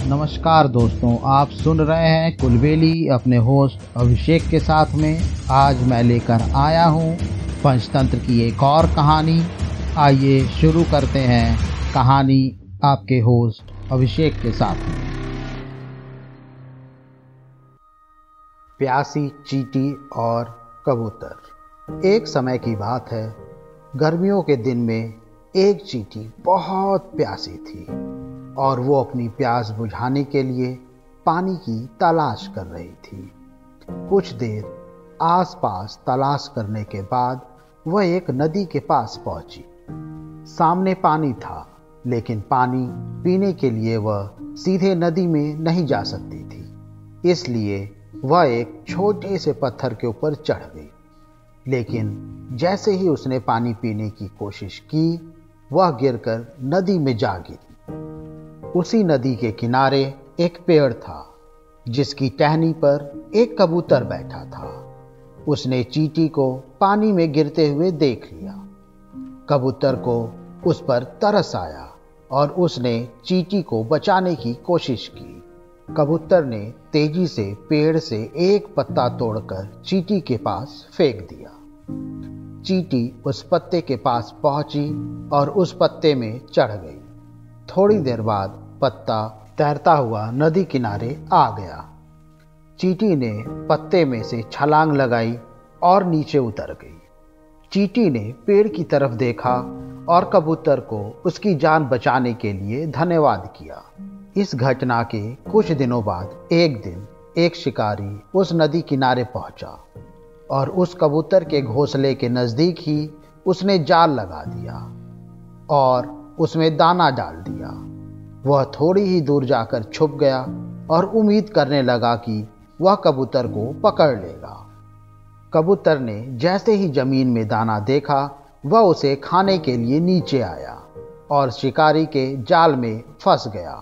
नमस्कार दोस्तों, आप सुन रहे हैं कुलबेली अपने होस्ट अभिषेक के साथ में। आज मैं लेकर आया हूं पंचतंत्र की एक और कहानी। आइए शुरू करते हैं कहानी आपके होस्ट अभिषेक के साथ में। प्यासी चींटी और कबूतर। एक समय की बात है, गर्मियों के दिन में एक चींटी बहुत प्यासी थी और वो अपनी प्यास बुझाने के लिए पानी की तलाश कर रही थी। कुछ देर आसपास तलाश करने के बाद वह एक नदी के पास पहुंची। सामने पानी था, लेकिन पानी पीने के लिए वह सीधे नदी में नहीं जा सकती थी। इसलिए वह एक छोटे से पत्थर के ऊपर चढ़ गई। लेकिन जैसे ही उसने पानी पीने की कोशिश की, वह गिरकर नदी में जा गिरी। उसी नदी के किनारे एक पेड़ था जिसकी टहनी पर एक कबूतर बैठा था। उसने चींटी को पानी में गिरते हुए देख लिया। कबूतर को उस पर तरस आया और उसने चींटी को बचाने की कोशिश की। कबूतर ने तेजी से पेड़ से एक पत्ता तोड़कर चींटी के पास फेंक दिया। चींटी उस पत्ते के पास पहुंची और उस पत्ते में चढ़ गई। थोड़ी देर बाद पत्ता तैरता हुआ नदी किनारे आ गया। चींटी ने पत्ते में से छलांग लगाई और नीचे उतर गई। चींटी ने पेड़ की तरफ देखा और कबूतर को उसकी जान बचाने के लिए धन्यवाद किया। इस घटना के कुछ दिनों बाद एक दिन एक शिकारी उस नदी किनारे पहुंचा और उस कबूतर के घोंसले के नजदीक ही उसने जाल लगा दिया और उसमें दाना डाल दिया। वह थोड़ी ही दूर जाकर छुप गया और उम्मीद करने लगा कि वह कबूतर को पकड़ लेगा। कबूतर ने जैसे ही जमीन में दाना देखा, वह उसे खाने के लिए नीचे आया और शिकारी के जाल में फंस गया।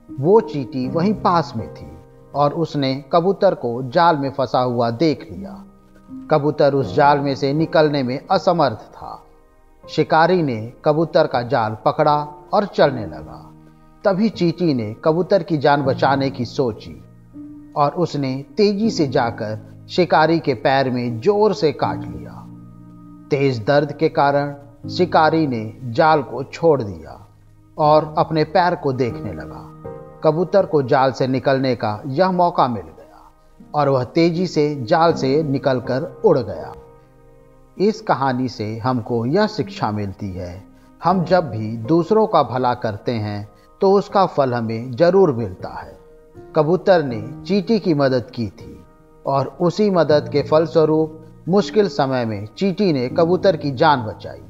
वो चींटी वहीं पास में थी और उसने कबूतर को जाल में फंसा हुआ देख लिया। कबूतर उस जाल में से निकलने में असमर्थ था। शिकारी ने कबूतर का जाल पकड़ा और चलने लगा। तभी चींटी ने कबूतर की जान बचाने की सोची और उसने तेजी से जाकर शिकारी के पैर में जोर से काट लिया। तेज दर्द के कारण शिकारी ने जाल को छोड़ दिया और अपने पैर को देखने लगा। कबूतर को जाल से निकलने का यह मौका मिल गया और वह तेजी से जाल से निकलकर उड़ गया। इस कहानी से हमको यह शिक्षा मिलती है, हम जब भी दूसरों का भला करते हैं तो उसका फल हमें जरूर मिलता है। कबूतर ने चींटी की मदद की थी और उसी मदद के फलस्वरूप मुश्किल समय में चींटी ने कबूतर की जान बचाई।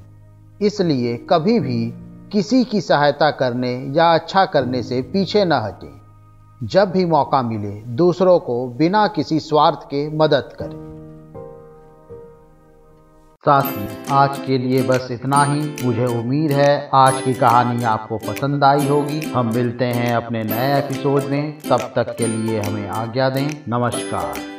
इसलिए कभी भी किसी की सहायता करने या अच्छा करने से पीछे न हटें। जब भी मौका मिले दूसरों को बिना किसी स्वार्थ के मदद करें। साथी, आज के लिए बस इतना ही। मुझे उम्मीद है आज की कहानी आपको पसंद आई होगी। हम मिलते हैं अपने नए एपिसोड में। तब तक के लिए हमें आज्ञा दें। नमस्कार।